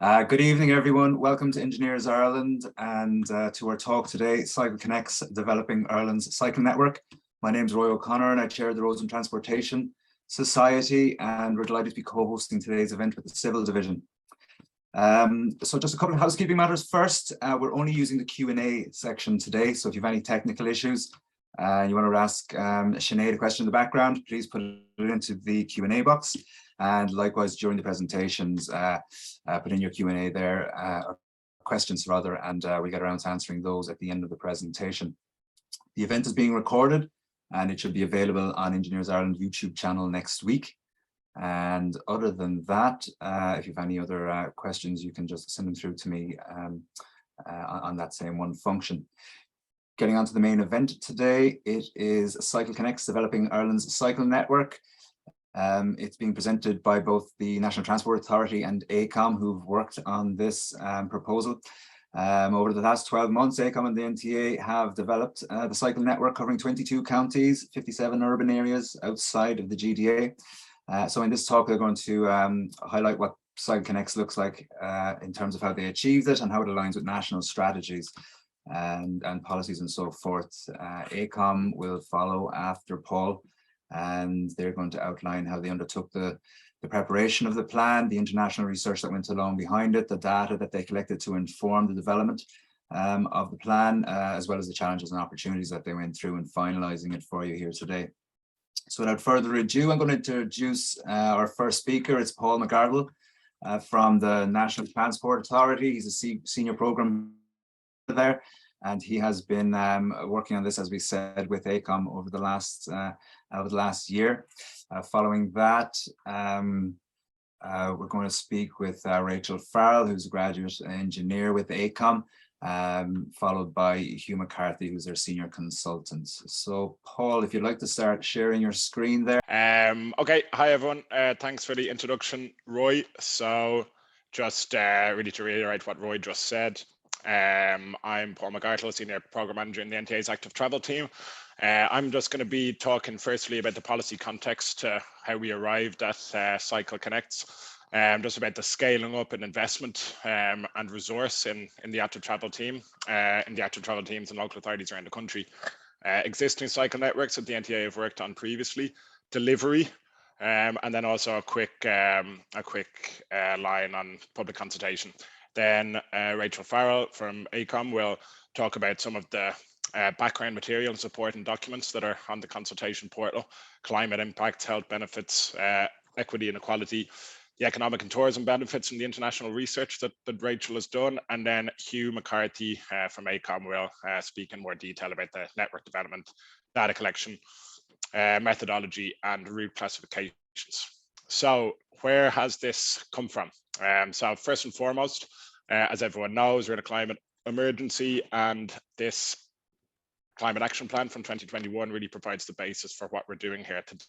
Good evening, everyone. Welcome to Engineers Ireland and to our talk today, CycleConnects, Developing Ireland's Cycle Network. My name is Roy O'Connor and I chair the Roads and Transportation Society, and we're delighted to be co-hosting today's event with the Civil Division. So just a couple of housekeeping matters first. We're only using the Q&A section today, so if you have any technical issues, you want to ask Sinead a question in the background, please put it into the Q&A box. And likewise, during the presentations, put in your Q&A there, or questions rather, and we get around to answering those at the end of the presentation. The event is being recorded and it should be available on Engineers Ireland YouTube channel next week. And other than that, if you have any other questions, you can just send them through to me on that same one function. Getting on to the main event today, it is CycleConnects, Developing Ireland's Cycle Network. It's being presented by both the National Transport Authority and AECOM, who've worked on this proposal. Over the last 12 months, AECOM and the NTA have developed the cycle network covering 22 counties, 57 urban areas outside of the GDA. So in this talk, they're going to highlight what CycleConnects looks like in terms of how they achieved it and how it aligns with national strategies and policies and so forth. AECOM will follow after Paul, and they're going to outline how they undertook the preparation of the plan, the international research that went along behind it, the data that they collected to inform the development of the plan, as well as the challenges and opportunities that they went through in finalizing it for you here today. So without further ado, I'm going to introduce our first speaker. It's Paul McGargle from the National Transport Authority. He's a senior program there, and he has been working on this, as we said, with AECOM over the last year. Following that, we're going to speak with Rachel Farrell, who's a graduate engineer with AECOM, followed by Hugh McCarthy, who's their senior consultant. So, Paul, if you'd like to start sharing your screen there. Okay, hi everyone. Thanks for the introduction, Roy. So, just really to reiterate what Roy just said. I'm Paul McGartle, Senior Programme Manager in the NTA's Active Travel team. I'm just going to be talking firstly about the policy context to how we arrived at CycleConnects, just about the scaling up in investment and resource in the Active Travel team, in the Active Travel teams and local authorities around the country. Existing cycle networks that the NTA have worked on previously, delivery, and then also a quick line on public consultation. Then Rachel Farrell from AECOM will talk about some of the background material and support and documents that are on the consultation portal, climate impacts, health benefits, equity and equality, the economic and tourism benefits from the international research that Rachel has done. And then Hugh McCarthy from AECOM will speak in more detail about the network development, data collection, methodology and route classifications. So where has this come from? So first and foremost, as everyone knows, we're in a climate emergency, and this climate action plan from 2021 really provides the basis for what we're doing here today.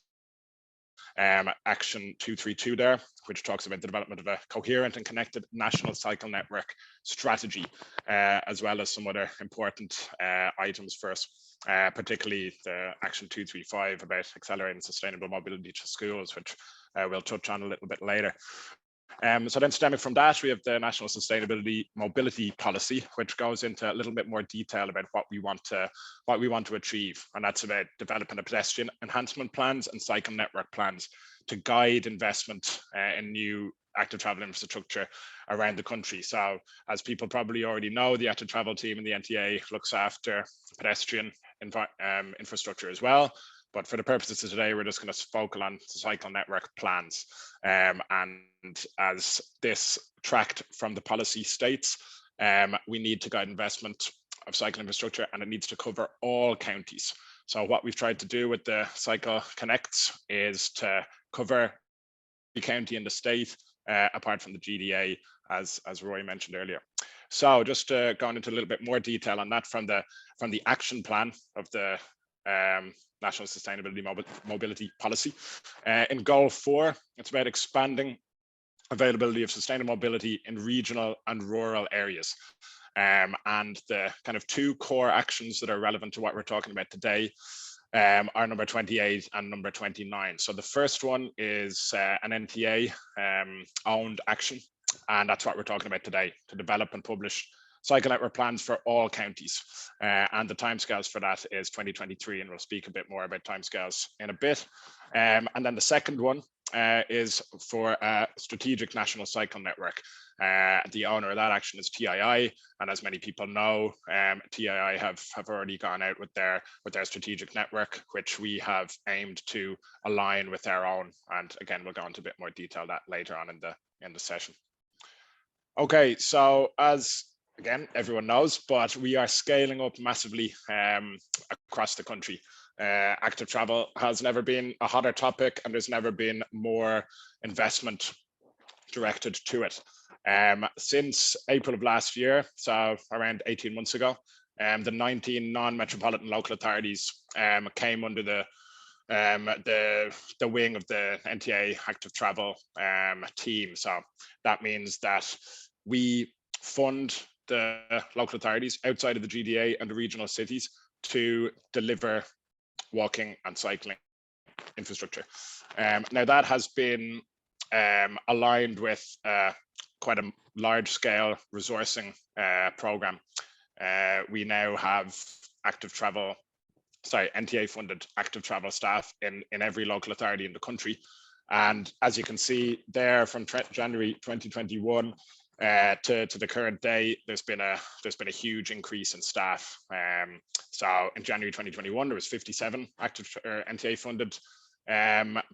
Action 232 there, which talks about the development of a coherent and connected national cycle network strategy, as well as some other important items for us, particularly the Action 235 about accelerating sustainable mobility to schools, which we'll touch on a little bit later. So then stemming from that, we have the National Sustainability Mobility Policy, which goes into a little bit more detail about what we want to achieve. And that's about developing a pedestrian enhancement plans and cycle network plans to guide investment in new active travel infrastructure around the country. So as people probably already know, the active travel team in the NTA looks after pedestrian infrastructure as well. But for the purposes of today, we're just going to focus on cycle network plans. And as this tracked from the policy states, we need to guide investment of cycle infrastructure, and it needs to cover all counties. So what we've tried to do with the CycleConnects is to cover the county in the state, apart from the GDA, as Roy mentioned earlier. So just going into a little bit more detail on that from the action plan of the National Sustainability Mobility Policy. In Goal 4, it's about expanding availability of sustainable mobility in regional and rural areas. And the kind of two core actions that are relevant to what we're talking about today are number 28 and number 29. So the first one is an NTA owned action, And that's what we're talking about today, to develop and publish cycle network plans for all counties. And the timescales for that is 2023, and we'll speak a bit more about timescales in a bit. And then the second one is for a strategic national cycle network. The owner of that action is TII, and as many people know, TII have already gone out with their strategic network, which we have aimed to align with our own. And again, we'll go into a bit more detail that later on in the session. Okay, so as again everyone knows, but we are scaling up massively across the country. Active travel has never been a hotter topic, and there's never been more investment directed to it. Since April of last year, so around 18 months ago, the 19 non-metropolitan local authorities came under the wing of the NTA active travel team. So that means that we fund the local authorities outside of the GDA and the regional cities to deliver walking and cycling infrastructure. Now that has been aligned with quite a large scale resourcing program. We now have NTA funded active travel staff in every local authority in the country. And as you can see there, from January 2021 to the current day, there's been a huge increase in staff. So in January 2021, there was 57 active NTA funded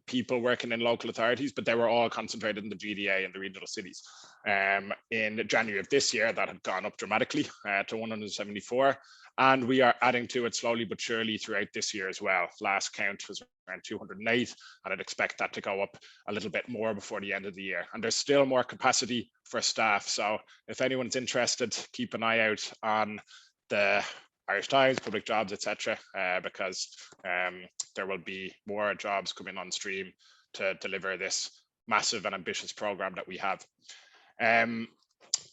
people working in local authorities, but they were all concentrated in the GDA and the regional cities. In January of this year, that had gone up dramatically to 174, and we are adding to it slowly but surely throughout this year as well. Last count was around 208, and I'd expect that to go up a little bit more before the end of the year. And there's still more capacity for staff. So if anyone's interested, keep an eye out on the Irish Times, Public Jobs, etc., because there will be more jobs coming on stream to deliver this massive and ambitious program that we have.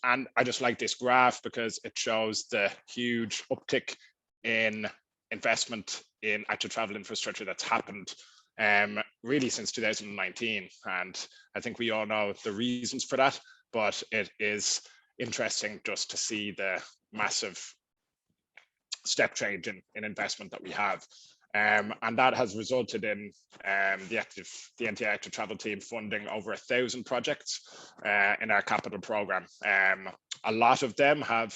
And I just like this graph because it shows the huge uptick in investment in active travel infrastructure that's happened really since 2019. And I think we all know the reasons for that, but it is interesting just to see the massive step change in investment that we have. And that has resulted in the NTA active travel team funding over 1,000 projects in our capital program. A lot of them have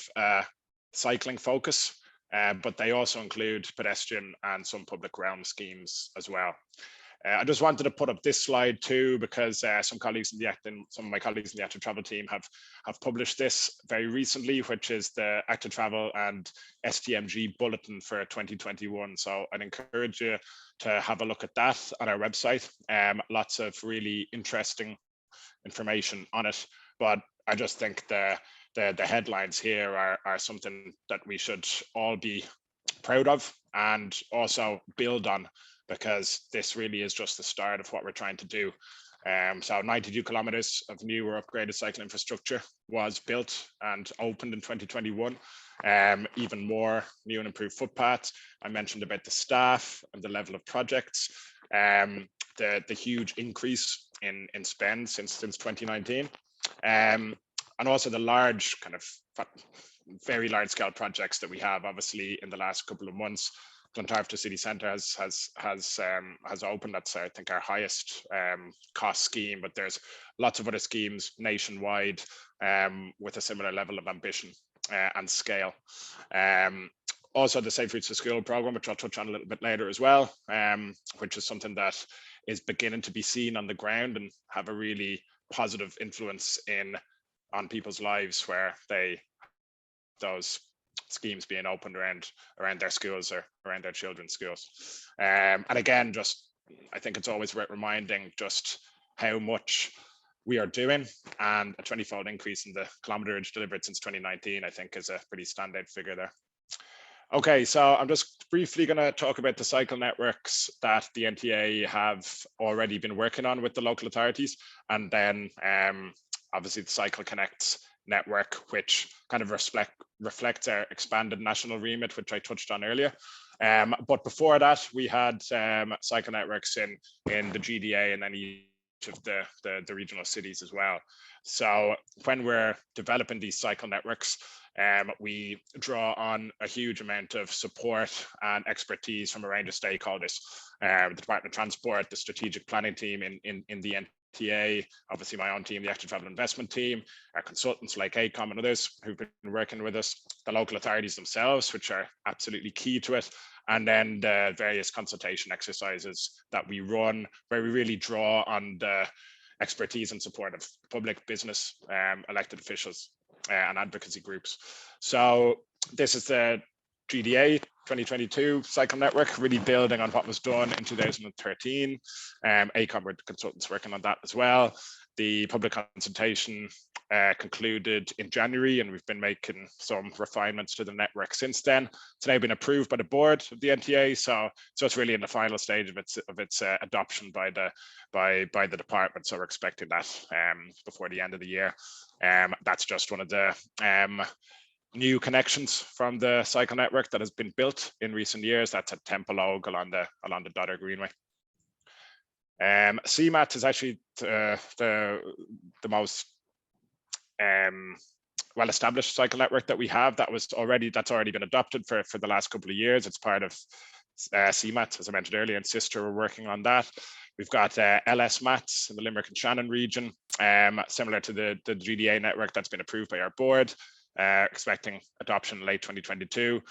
cycling focus, but they also include pedestrian and some public realm schemes as well. I just wanted to put up this slide too, because some of my colleagues in the active travel team have published this very recently, which is the active travel and STMG bulletin for 2021. So I'd encourage you to have a look at that on our website. Lots of really interesting information on it, but I just think the headlines here are something that we should all be proud of and also build on, because this really is just the start of what we're trying to do. So 92 kilometers of new or upgraded cycle infrastructure was built and opened in 2021. Even more new and improved footpaths. I mentioned about the staff and the level of projects, the huge increase in spend since 2019. And also the large very large scale projects that we have obviously in the last couple of months. Clontarf City Centre has opened. That's I think our highest cost scheme, but there's lots of other schemes nationwide with a similar level of ambition and scale. Also the Safe Routes to School program, which I'll touch on a little bit later as well, which is something that is beginning to be seen on the ground and have a really positive influence on people's lives, where those schemes being opened around their schools or around their children's schools. And again, I think it's always worth reminding just how much we are doing, and a 20-fold increase in the kilometerage delivered since 2019, I think, is a pretty standout figure there. Okay, so I'm just briefly going to talk about the cycle networks that the NTA have already been working on with the local authorities, and then obviously the CycleConnects network, which kind of reflects our expanded national remit, which I touched on earlier. But before that, we had cycle networks in the GDA and then of the regional cities as well. So when we're developing these cycle networks, we draw on a huge amount of support and expertise from a range of stakeholders. The Department of Transport, the strategic planning team in the NTA, obviously my own team, the Active Travel Investment team, our consultants like AECOM and others who've been working with us, the local authorities themselves, which are absolutely key to it, and then the various consultation exercises that we run, where we really draw on the expertise and support of public, business, elected officials, and advocacy groups. So this is the GDA 2022 Cycle Network, really building on what was done in 2013. AECOM were the consultants working on that as well. The public consultation concluded in January, and we've been making some refinements to the network since then. It's now been approved by the board of the NTA, so it's really in the final stage of its adoption by the department. So we're expecting that before the end of the year. That's just one of the new connections from the cycle network that has been built in recent years. That's at Temple Oak along the Dodder Greenway. CMAT is actually the most well-established cycle network that we have. That's already been adopted for the last couple of years. It's part of CMAT, as I mentioned earlier, and Sister are working on that. We've got LS MATs in the Limerick and Shannon region, similar to the GDA network that's been approved by our board. Expecting adoption late 2022.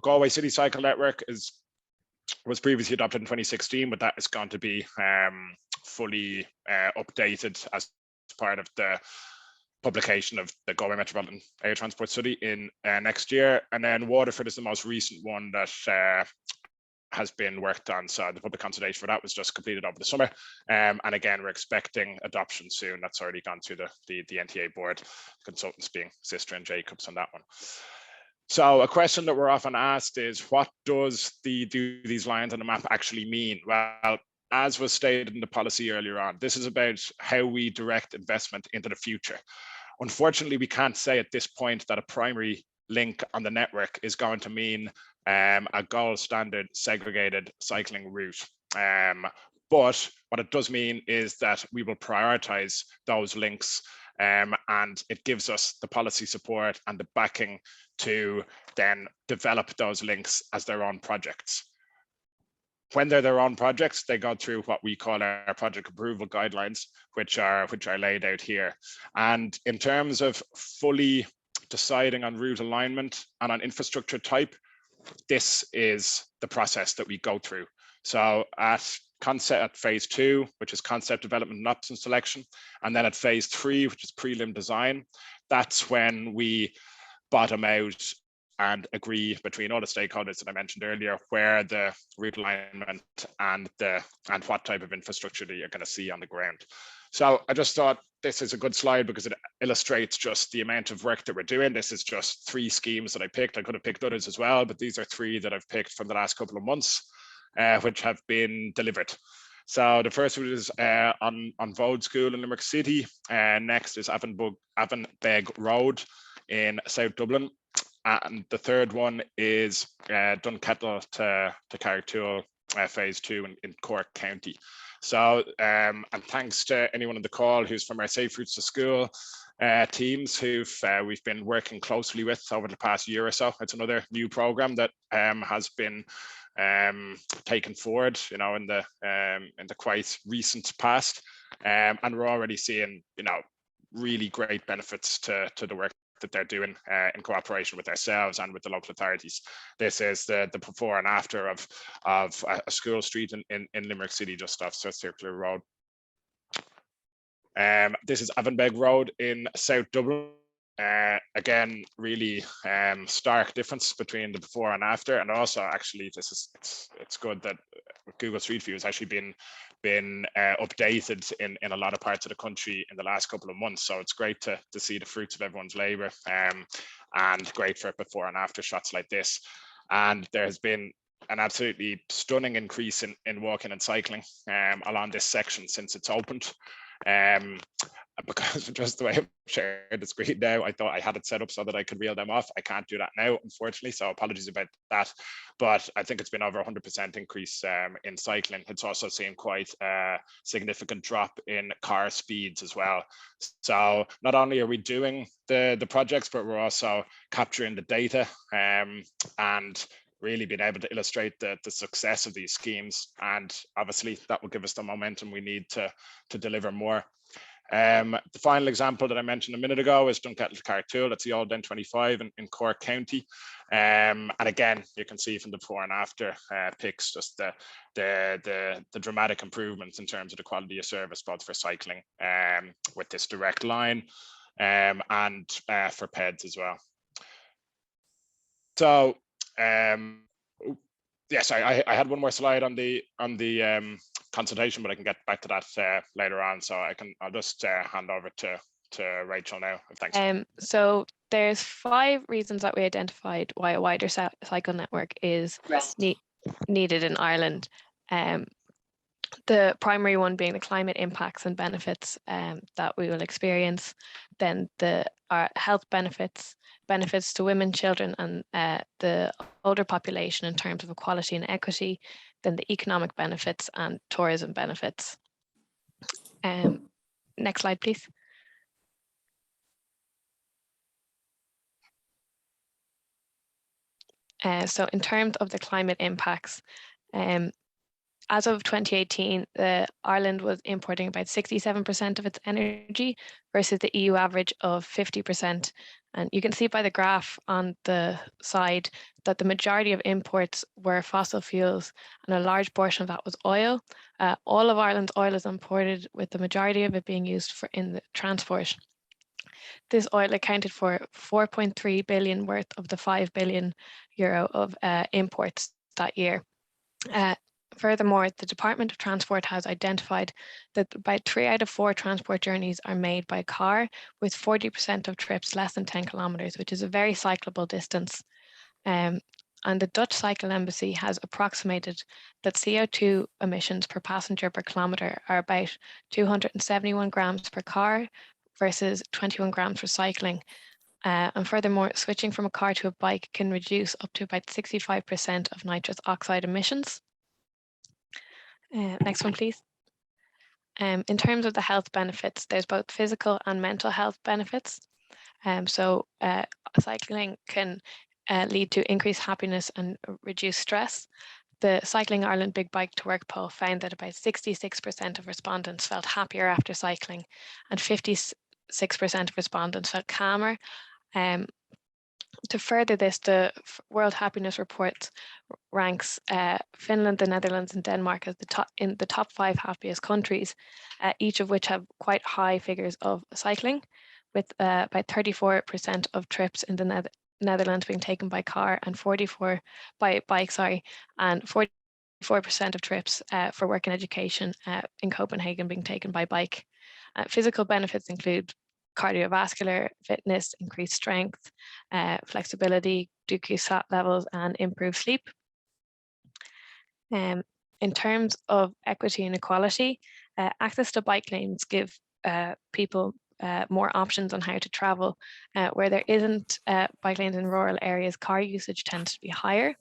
Galway City Cycle Network was previously adopted in 2016, but that is going to be fully updated as part of the publication of the Galway Metropolitan Area Transport Study in next year. And then Waterford is the most recent one that has been worked on. So the public consultation for that was just completed over the summer. And again, we're expecting adoption soon. That's already gone through the NTA board, consultants being Sister and Jacobs on that one. So a question that we're often asked is, what do these lines on the map actually mean? Well, as was stated in the policy earlier on, this is about how we direct investment into the future. Unfortunately, we can't say at this point that a primary link on the network is going to mean a gold standard segregated cycling route. But what it does mean is that we will prioritize those links, and it gives us the policy support and the backing to then develop those links as their own projects. When they're their own projects, they go through what we call our project approval guidelines, which are laid out here. And in terms of fully deciding on route alignment and on infrastructure type, this is the process that we go through. So at phase 2, which is concept development and option selection, and then at phase 3, which is prelim design, that's when we bottom out and agree between all the stakeholders that I mentioned earlier, where the route alignment and what type of infrastructure that you're going to see on the ground. So I just thought this is a good slide because it illustrates just the amount of work that we're doing. This is just 3 schemes that I picked. I could have picked others as well, but these are 3 that I've picked from the last couple of months, which have been delivered. So the first one is on Vode School in Limerick City. Next is Avonbeg Road in South Dublin. And the third one is Dunkettle to Carrigtwohill, phase 2 in Cork County. So, and thanks to anyone on the call who's from our Safe Routes to School teams who've we've been working closely with over the past year or so. It's another new program that has been taken forward, in the quite recent past, and we're already seeing, really great benefits to the work that they're doing in cooperation with ourselves and with the local authorities. This is the before and after of a school street in Limerick City, just off South Circular Road. This is Avonbeg Road in South Dublin. Again, really stark difference between the before and after, and also actually it's good that Google Street View has actually been updated in a lot of parts of the country in the last couple of months. So it's great to see the fruits of everyone's labor, and great for before and after shots like this. And there has been an absolutely stunning increase in walking and cycling along this section since it's opened. because just the way I've shared the screen now, I thought I had it set up so that I could reel them off. I can't do that now, unfortunately, so apologies about that. But I think it's been over 100% increase in cycling. It's also seen quite a significant drop in car speeds as well. So not only are we doing the projects, but we're also capturing the data and really being able to illustrate the success of these schemes. And obviously that will give us the momentum we need to deliver more. The final example that I mentioned a minute ago is Dunkettle-Cartool. That's the old N25 in Cork County. And again, you can see from the before and after pics just the dramatic improvements in terms of the quality of service, both for cycling with this direct line and for PEDs as well. So yes, I had one more slide on the consultation, but I can get back to that later on. So I'll just hand over to Rachel now. Thanks. So there's 5 reasons that we identified why a wider cycle network is needed in Ireland. The primary one being the climate impacts and benefits that we will experience, then the health benefits to women, children, and the older population in terms of equality and equity, then the economic benefits and tourism benefits. Next slide, please. So in terms of the climate impacts, as of 2018, Ireland was importing about 67% of its energy versus the EU average of 50%. And you can see by the graph on the side that the majority of imports were fossil fuels, and a large portion of that was oil. All of Ireland's oil is imported, with the majority of it being used in the transport. This oil accounted for 4.3 billion worth of the 5 billion euro of imports that year. Furthermore, the Department of Transport has identified that about 3 out of 4 transport journeys are made by car, with 40% of trips less than 10 kilometres, which is a very cyclable distance. And the Dutch Cycle Embassy has approximated that CO2 emissions per passenger per kilometre are about 271 grams per car versus 21 grams for cycling. And furthermore, switching from a car to a bike can reduce up to about 65% of nitrous oxide emissions. Next one, please. In terms of the health benefits, there's both physical and mental health benefits. So cycling can lead to increased happiness and reduce stress. The Cycling Ireland Big Bike to Work poll found that about 66% of respondents felt happier after cycling, and 56% of respondents felt calmer. To further this, the World Happiness Report ranks Finland, the Netherlands, and Denmark as in the top 5 happiest countries, each of which have quite high figures of cycling, with about 34% of trips in the Netherlands being taken by car and 44% of trips for work and education in Copenhagen being taken by bike. Physical benefits include cardiovascular fitness, increased strength, flexibility, decreased fat levels, and improved sleep. In terms of equity and equality, access to bike lanes give people more options on how to travel. Where there isn't bike lanes in rural areas, car usage tends to be higher.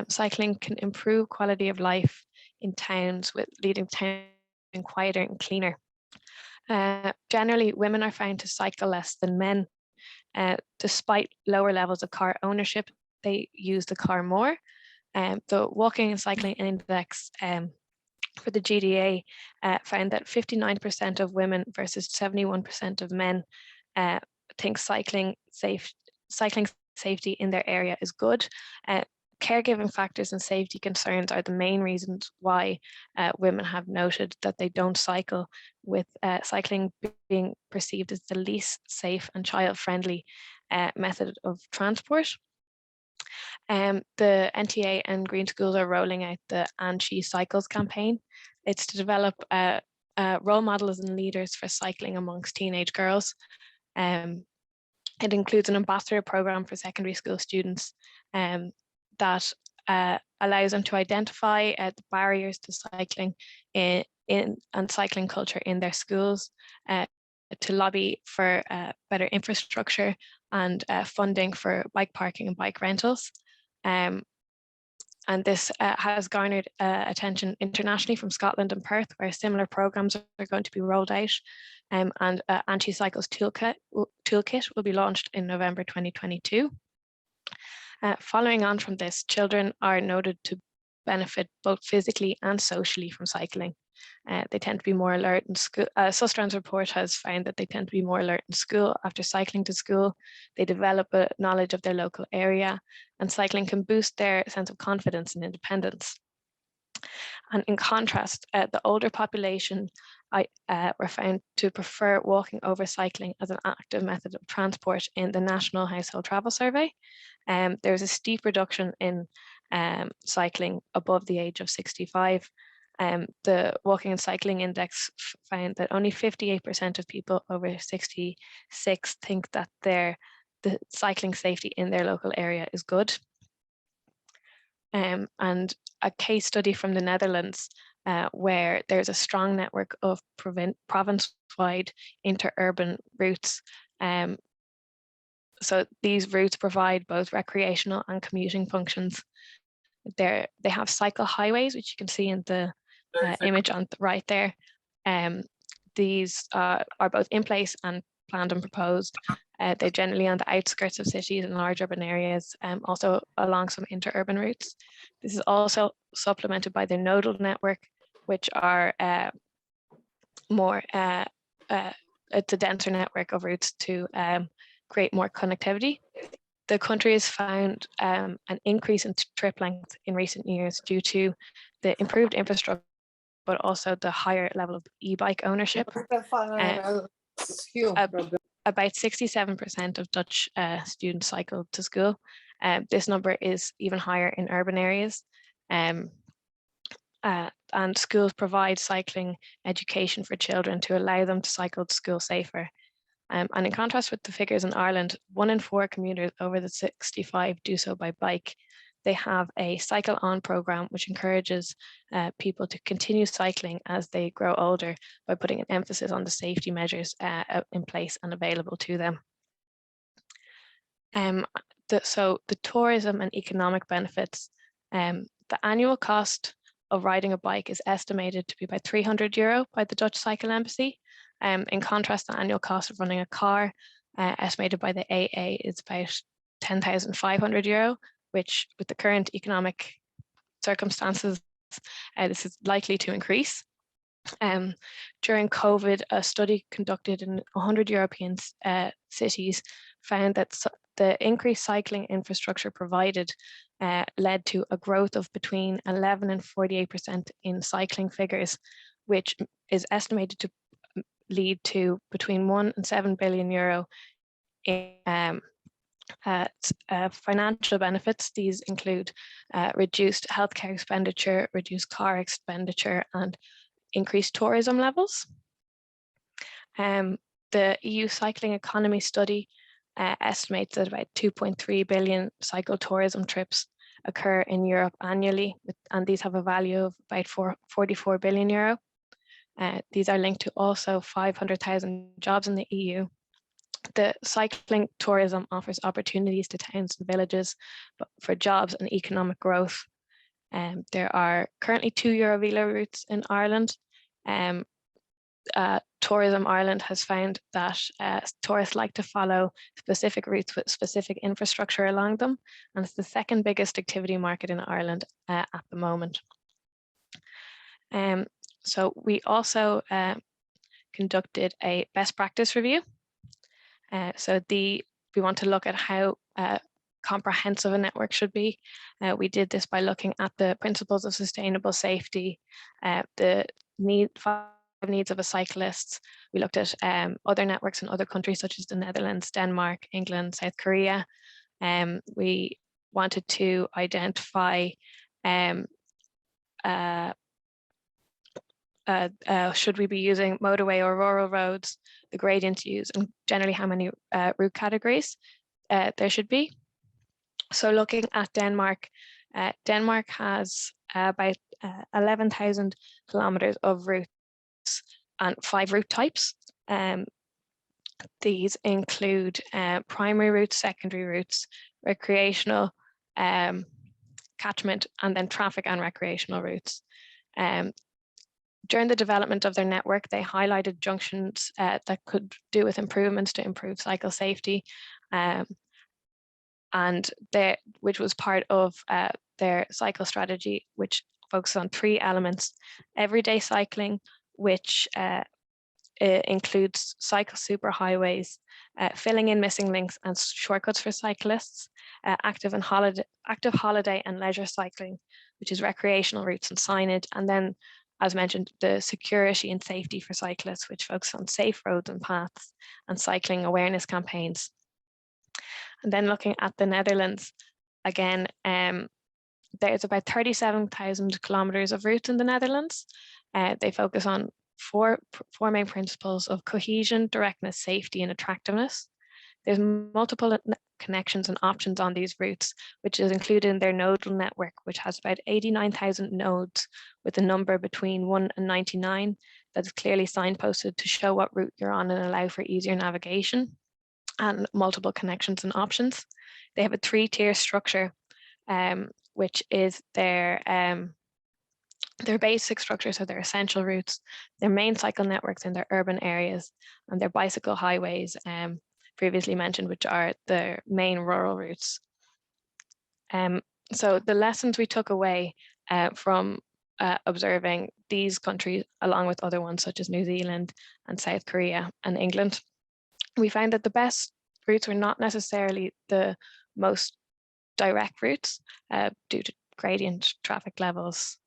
Cycling can improve quality of life in towns, with leading towns being quieter and cleaner. Generally, women are found to cycle less than men. Despite lower levels of car ownership, they use the car more. The Walking and Cycling Index for the GDA found that 59% of women versus 71% of men think cycling safety in their area is good. Caregiving factors and safety concerns are the main reasons why women have noted that they don't cycle, with cycling being perceived as the least safe and child-friendly method of transport. The NTA and Green Schools are rolling out the And She Cycles campaign. It's to develop role models and leaders for cycling amongst teenage girls. It includes an ambassador program for secondary school students that allows them to identify the barriers to cycling and cycling culture in their schools, to lobby for better infrastructure and funding for bike parking and bike rentals. And this has garnered attention internationally from Scotland and Perth, where similar programs are going to be rolled out. And Anti-Cycles Toolkit will be launched in November 2022. Following on from this, children are noted to benefit both physically and socially from cycling. They tend to be more alert in school. Sustrans report has found that they tend to be more alert in school after cycling to school. They develop a knowledge of their local area, and cycling can boost their sense of confidence and independence. And in contrast, the older population were found to prefer walking over cycling as an active method of transport in the National Household Travel Survey. There's a steep reduction in cycling above the age of 65. The Walking and Cycling Index found that only 58% of people over 66 think that the cycling safety in their local area is good. And a case study from the Netherlands where there's a strong network of province-wide interurban routes. So these routes provide both recreational and commuting functions. They have cycle highways, which you can see in the image on the right there. These are both in place and planned and proposed. They're generally on the outskirts of cities and large urban areas, also along some interurban routes. This is also supplemented by the nodal network, which are it's a denser network of routes to create more connectivity. The country has found an increase in trip length in recent years due to the improved infrastructure, but also the higher level of e-bike ownership. About 67% of Dutch students cycle to school. This number is even higher in urban areas. And schools provide cycling education for children to allow them to cycle to school safer. And in contrast with the figures in Ireland, 1 in 4 commuters over the 65 do so by bike. They have a Cycle On program, which encourages people to continue cycling as they grow older by putting an emphasis on the safety measures in place and available to them. So the tourism and economic benefits, the annual cost of riding a bike is estimated to be about €300 by the Dutch Cycle Embassy. In contrast, the annual cost of running a car, estimated by the AA, is about €10,500, which with the current economic circumstances, this is likely to increase. During COVID, a study conducted in 100 European cities found that the increased cycling infrastructure provided led to a growth of between 11 and 48% in cycling figures, which is estimated to lead to between €1 and €7 billion in financial benefits. These include reduced healthcare expenditure, reduced car expenditure, and increased tourism levels. The EU Cycling Economy study estimates that about 2.3 billion cycle tourism trips occur in Europe annually, and these have a value of about €44 billion. These are linked to also 500,000 jobs in the EU. The cycling tourism offers opportunities to towns and villages for jobs and economic growth. There are currently 2 Eurovelo routes in Ireland. Tourism Ireland has found that tourists like to follow specific routes with specific infrastructure along them, and it's the second biggest activity market in Ireland at the moment. So we also conducted a best practice review. We want to look at how comprehensive a network should be. We did this by looking at the principles of sustainable safety, the 5 needs of a cyclist. We looked at other networks in other countries such as the Netherlands, Denmark, England, South Korea. We wanted to identify should we be using motorway or rural roads, the gradients used, and generally how many route categories there should be. So looking at Denmark, Denmark has about 11,000 kilometers of routes and 5 route types. These include primary routes, secondary routes, recreational, catchment, and then traffic and recreational routes. During the development of their network, they highlighted junctions that could do with improvements to improve cycle safety, which was part of their cycle strategy, which focuses on 3 elements: everyday cycling, which includes cycle superhighways, filling in missing links and shortcuts for cyclists, active holiday and leisure cycling, which is recreational routes and signage, and then, as mentioned, the security and safety for cyclists, which focuses on safe roads and paths and cycling awareness campaigns. And then looking at the Netherlands, again, there's about 37,000 kilometers of routes in the Netherlands. They focus on four main principles of cohesion, directness, safety, and attractiveness. There's multiple connections and options on these routes, which is included in their nodal network, which has about 89,000 nodes with a number between 1 and 99 that is clearly signposted to show what route you're on and allow for easier navigation, and multiple connections and options. They have a 3-tier structure, which is their basic structure, so their essential routes, their main cycle networks in their urban areas, and their bicycle highways, previously mentioned, which are the main rural routes. So the lessons we took away from observing these countries, along with other ones such as New Zealand and South Korea and England, we found that the best routes were not necessarily the most direct routes due to gradient traffic levels,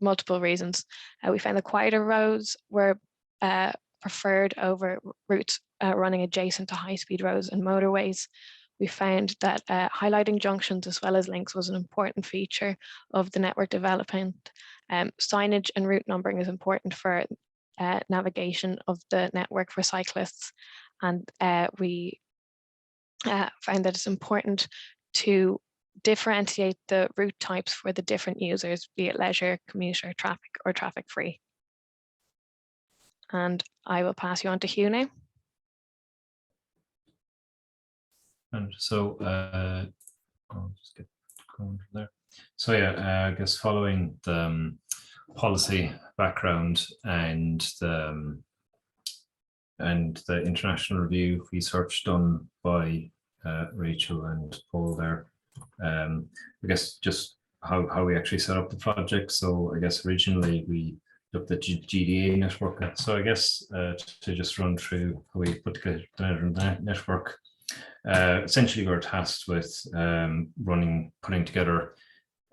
multiple reasons. We found the quieter roads were preferred over routes running adjacent to high-speed roads and motorways. We found that highlighting junctions as well as links was an important feature of the network development. Signage and route numbering is important for navigation of the network for cyclists. And we found that it's important to differentiate the route types for the different users, be it leisure, commuter, traffic, or traffic free. And I will pass you on to Hugh now. And so I'll just get going from there. So yeah, I guess following the policy background and the international review research done by Rachel and Paul there, I guess just how we actually set up the project. So I guess originally we looked at GDA network. So I guess to just run through how we put together the network. Essentially, we're tasked with putting together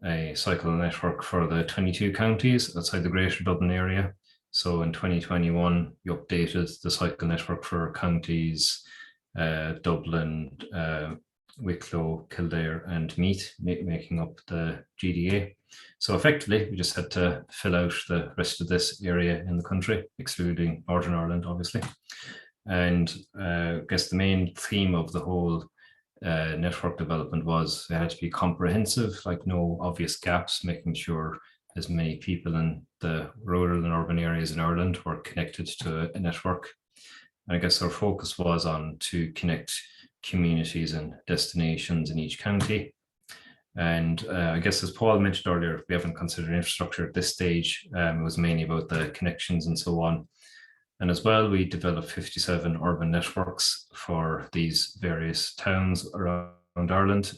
a cycle network for the 22 counties outside the Greater Dublin area. So in 2021, we updated the cycle network for counties Dublin, Wicklow, Kildare, and Meath, making up the GDA. So effectively, we just had to fill out the rest of this area in the country, excluding Northern Ireland, obviously. And I guess the main theme of the whole network development was it had to be comprehensive, like no obvious gaps, making sure as many people in the rural and urban areas in Ireland were connected to a network. And I guess our focus was on to connect communities and destinations in each county. And I guess as Paul mentioned earlier, we haven't considered infrastructure at this stage. It was mainly about the connections and so on. And as well, we developed 57 urban networks for these various towns around Ireland,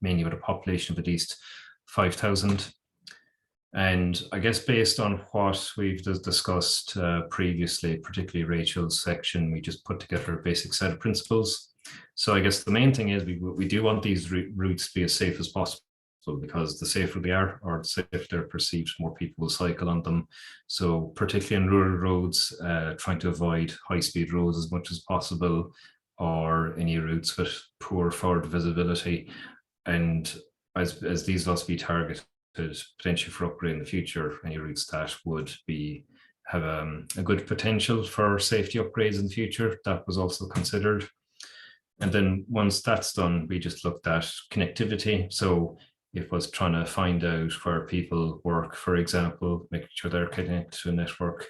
mainly with a population of at least 5,000. And I guess based on what we've discussed previously, particularly Rachel's section, we just put together a basic set of principles. So I guess the main thing is we do want these routes to be as safe as possible, because the safer they are, or the safer they're perceived, more people will cycle on them. So particularly in rural roads, trying to avoid high-speed roads as much as possible, or any routes with poor forward visibility. And as these must be targeted potentially for upgrade in the future, any routes that would have a good potential for safety upgrades in the future, that was also considered. And then once that's done, we just looked at connectivity. So it was trying to find out where people work, for example, making sure they're connected to a network,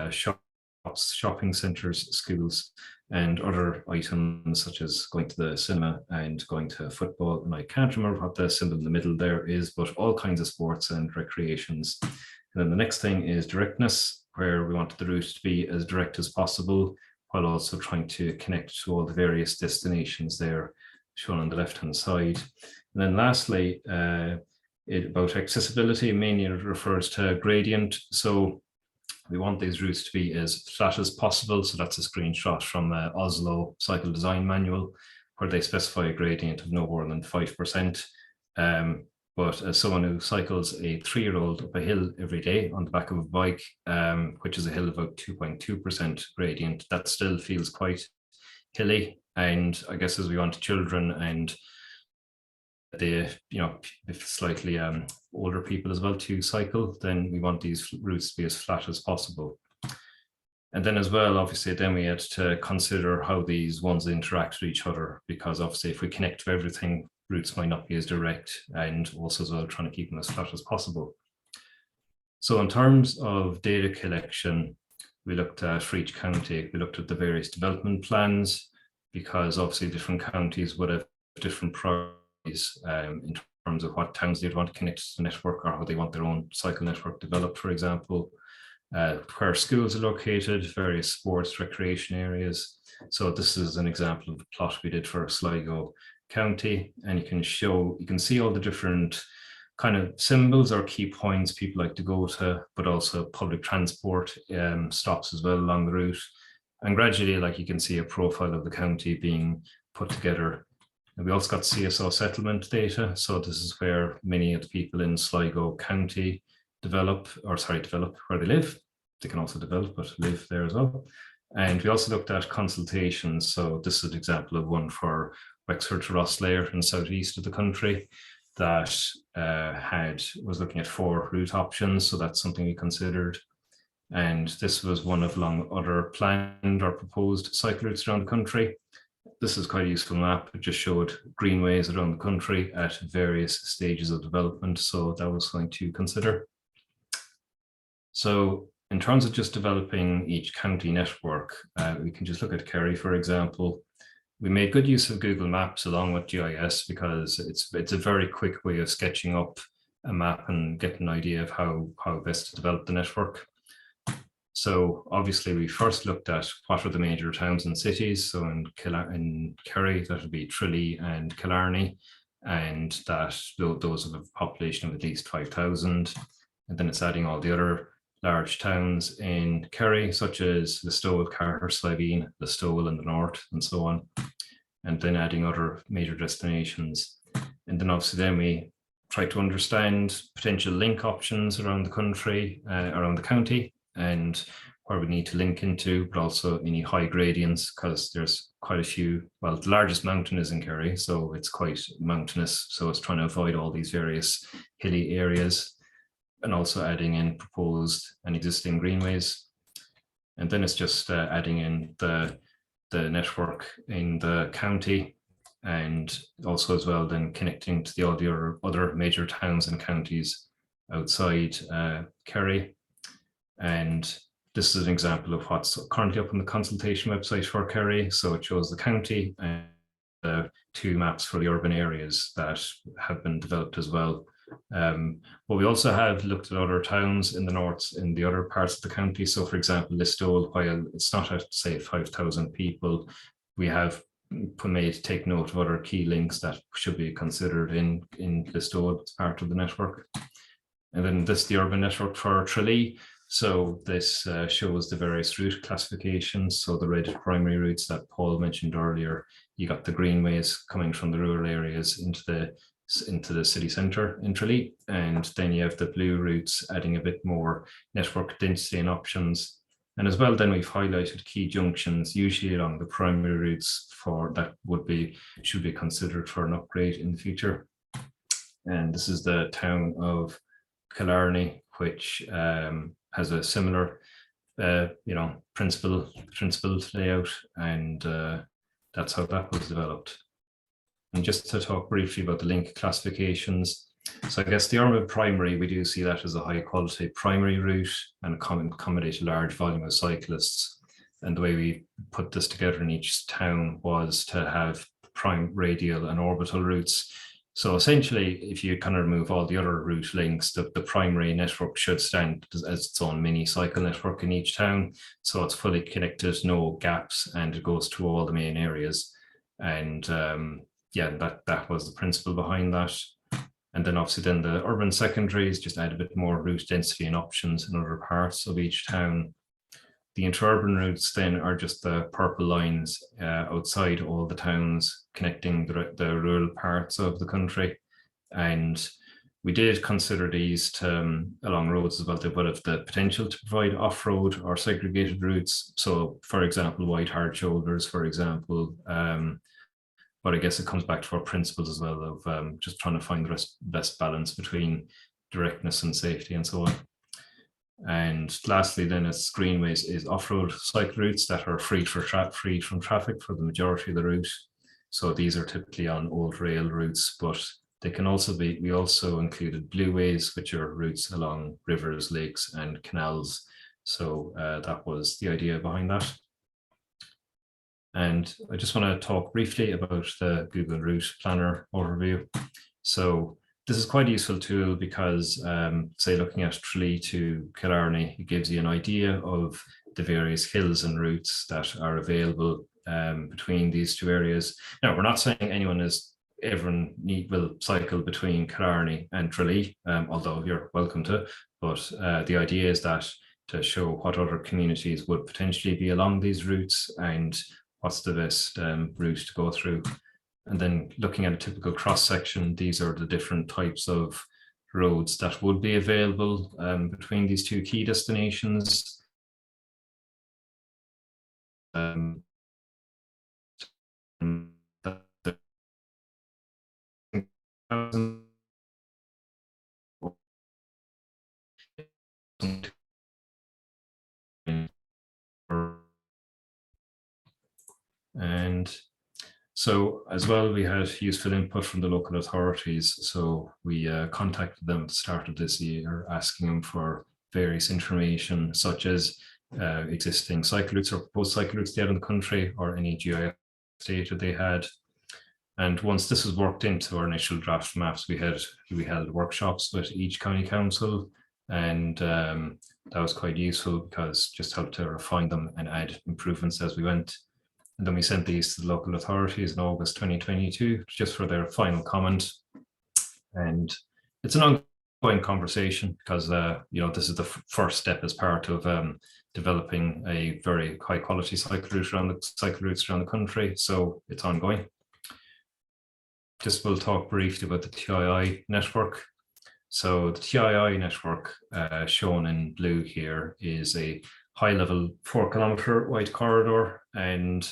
shops, shopping centres, schools, and other items such as going to the cinema and going to football. And I can't remember what the symbol in the middle there is, but all kinds of sports and recreations. And then the next thing is directness, where we want the route to be as direct as possible, while also trying to connect to all the various destinations there shown on the left-hand side. And then lastly, about accessibility, mainly it refers to gradient. So we want these routes to be as flat as possible. So that's a screenshot from Oslo Cycle Design Manual, where they specify a gradient of no more than 5%. But as someone who cycles a 3-year-old up a hill every day on the back of a bike, which is a hill of about 2.2% gradient, that still feels quite hilly. And I guess as we want children and the if slightly older people as well to cycle, then we want these routes to be as flat as possible. And then as well, obviously, then we had to consider how these ones interact with each other, because obviously if we connect to everything, routes might not be as direct, and also as well trying to keep them as flat as possible. So in terms of data collection, we looked at for each county, we looked at the various development plans, because obviously different counties would have different priorities in terms of what towns they'd want to connect to the network, or how they want their own cycle network developed, for example, where schools are located, various sports, recreation areas. So this is an example of the plot we did for Sligo County, and you can see all the different kind of symbols or key points people like to go to, but also public transport stops as well along the route. And gradually, like, you can see a profile of the county being put together. And we also got CSO settlement data. So this is where many of the people in Sligo County develop where they live. They can also develop, but live there as well. And we also looked at consultations. So this is an example of one for Wexford to Rosslare in the southeast of the country that was looking at 4 route options. So that's something we considered. And this was one of other planned or proposed cycle routes around the country. This is quite a useful map. It just showed greenways around the country at various stages of development. So that was something to consider. So in terms of just developing each county network, we can just look at Kerry, for example. We made good use of Google Maps along with GIS, because it's a very quick way of sketching up a map and getting an idea of how best to develop the network. So obviously we first looked at what are the major towns and cities. So in Kerry, that would be Tralee and Killarney, and that those have a population of at least 5,000. And then it's adding all the other large towns in Kerry, such as Listowel, Carter, Sliveen, Listowel in the north, and so on. And then adding other major destinations. And then obviously then we try to understand potential link options around the country, around the county, and where we need to link into, but also any high gradients, because there's quite a few. Well, the largest mountain is in Kerry, so it's quite mountainous. So it's trying to avoid all these various hilly areas, and also adding in proposed and existing greenways. And then it's just adding in the network in the county, and also as well then connecting to all the other major towns and counties outside Kerry. And this is an example of what's currently up on the consultation website for Kerry. So it shows the county and the 2 maps for the urban areas that have been developed as well. But we also have looked at other towns in the north, in the other parts of the county. So for example, Listowel, while it's not at say 5,000 people, we have take note of other key links that should be considered in Listowel as part of the network. And then this, the urban network for Tralee. So this shows the various route classifications. So the red primary routes that Paul mentioned earlier, you got the greenways coming from the rural areas into the city centre in Tralee. And then you have the blue routes adding a bit more network density and options. And as well, then we've highlighted key junctions, usually along the primary routes should be considered for an upgrade in the future. And this is the town of Killarney, which has a similar, principled layout, and that's how that was developed. And just to talk briefly about the link classifications. So I guess the urban primary, we do see that as a high quality primary route and accommodate a large volume of cyclists. And the way we put this together in each town was to have prime, radial and orbital routes. So essentially, if you kind of remove all the other route links, the primary network should stand as its own mini cycle network in each town. So it's fully connected, no gaps, and it goes to all the main areas. And yeah, that was the principle behind that. And then obviously then the urban secondaries just add a bit more route density and options in other parts of each town. The interurban routes then are just the purple lines outside all the towns connecting the rural parts of the country. And we did consider these to, along roads as well. They would have the potential to provide off-road or segregated routes. So for example, wide hard shoulders, for example. But I guess it comes back to our principles as well of just trying to find the best balance between directness and safety and so on. And lastly, then it's greenways is off-road cycle routes that are free from traffic for the majority of the route. So these are typically on old rail routes, but they can also be, we also included blueways, which are routes along rivers, lakes and canals. So that was the idea behind that. And I just want to talk briefly about the Google Route Planner overview. So this is quite a useful tool because, say, looking at Tralee to Killarney, it gives you an idea of the various hills and routes that are available between these two areas. Now, we're not saying everyone will cycle between Killarney and Tralee, although you're welcome to, but the idea is that to show what other communities would potentially be along these routes and what's the best route to go through. And then looking at a typical cross section, these are the different types of roads that would be available between these two key destinations. And so as well, we had useful input from the local authorities. So we contacted them at the start of this year, asking them for various information, such as existing cycle routes or proposed cycle routes they had in the country, or any GIS data they had. And once this was worked into our initial draft maps, we held workshops with each county council, and that was quite useful because just helped to refine them and add improvements as we went. And then we sent these to the local authorities in August 2022, just for their final comment. And it's an ongoing conversation because, this is the first step as part of developing a very high quality cycle routes around the country. So it's ongoing. Just we'll talk briefly about the TII network. So the TII network shown in blue here is a high level 4 kilometer wide corridor, and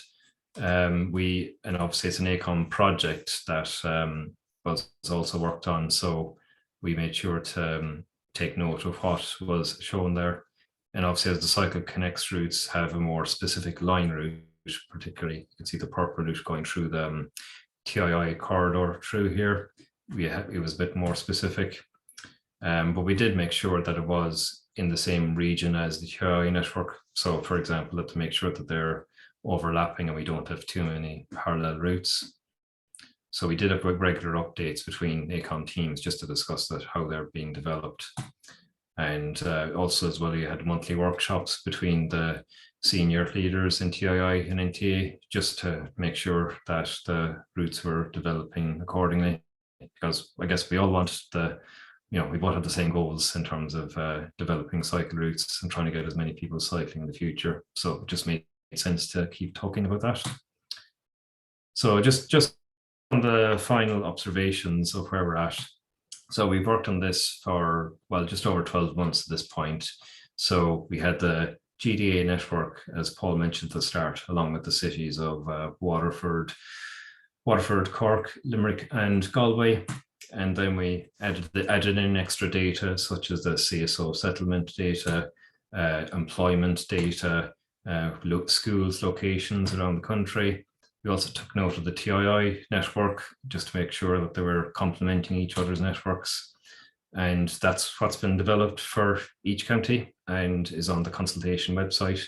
obviously it's an AECOM project that was also worked on. So we made sure to take note of what was shown there. And obviously as the CycleConnects routes have a more specific line route, particularly you can see the purple route going through the TII corridor through here. It was a bit more specific, but we did make sure that it was in the same region as the TII network. So for example, to make sure that they're overlapping and we don't have too many parallel routes. So we did have regular updates between AECOM teams just to discuss that, how they're being developed. And also as well, you had monthly workshops between the senior leaders in TII and NTA just to make sure that the routes were developing accordingly. Because I guess we all want we both have the same goals in terms of developing cycle routes and trying to get as many people cycling in the future. So it just made sense to keep talking about that. So just on the final observations of where we're at. So we've worked on this for, well, just over 12 months at this point. So we had the GDA network, as Paul mentioned at the start, along with the cities of Waterford, Cork, Limerick and Galway. And then we added in extra data such as the CSO settlement data, employment data, schools locations around the country. We also took note of the TII network just to make sure that they were complementing each other's networks. And that's what's been developed for each county and is on the consultation website.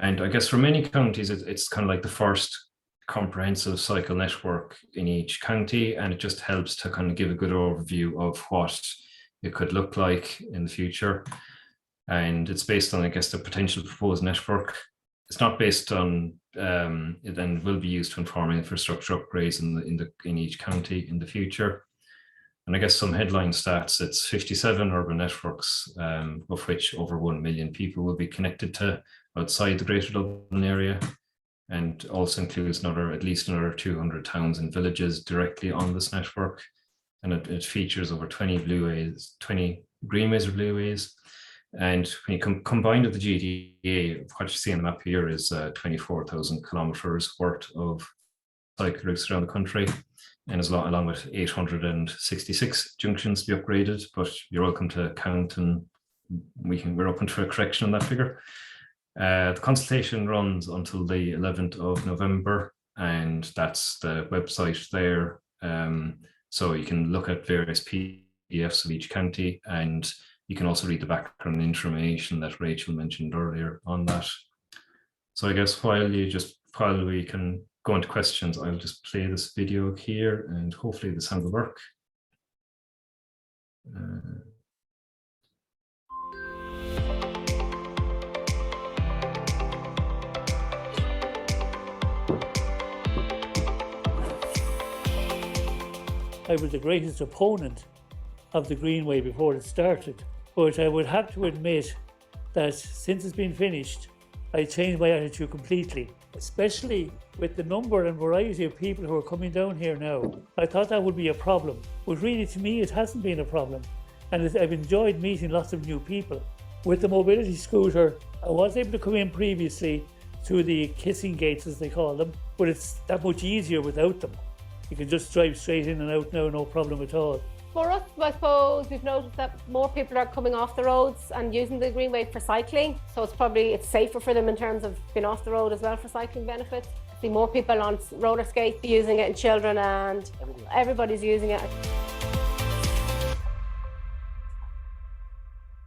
And I guess for many counties, it's kind of like the first comprehensive cycle network in each county, and it just helps to kind of give a good overview of what it could look like in the future. And it's based on, I guess, the potential proposed network. It's not based on, it then will be used to inform infrastructure upgrades in each county in the future. And I guess some headline stats, it's 57 urban networks, of which over 1 million people will be connected to outside the Greater Dublin area, and also includes at least another 200 towns and villages directly on this network. And it features over 20 greenways or blueways. And when you combine with the GTA, what you see on the map here is 24,000 kilometers worth of cycle routes around the country, and as along with 866 junctions to be upgraded. But you're welcome to count, and we're open to a correction on that figure. The consultation runs until the 11th of November, and that's the website there. So you can look at various PDFs of each county, and you can also read the background information that Rachel mentioned earlier on that. So I guess while we can go into questions, I'll just play this video here, and hopefully this will work. I was the greatest opponent of the Greenway before it started, but I would have to admit that since it's been finished, I changed my attitude completely, especially with the number and variety of people who are coming down here now. I thought that would be a problem, but really to me it hasn't been a problem, and I've enjoyed meeting lots of new people. With the mobility scooter, I was able to come in previously through the kissing gates, as they call them, but it's that much easier without them. You can just drive straight in and out now, no problem at all. For us, I suppose we've noticed that more people are coming off the roads and using the Greenway for cycling. So it's safer for them in terms of being off the road as well for cycling benefits. I see more people on roller skates using it, and children, and everybody's using it.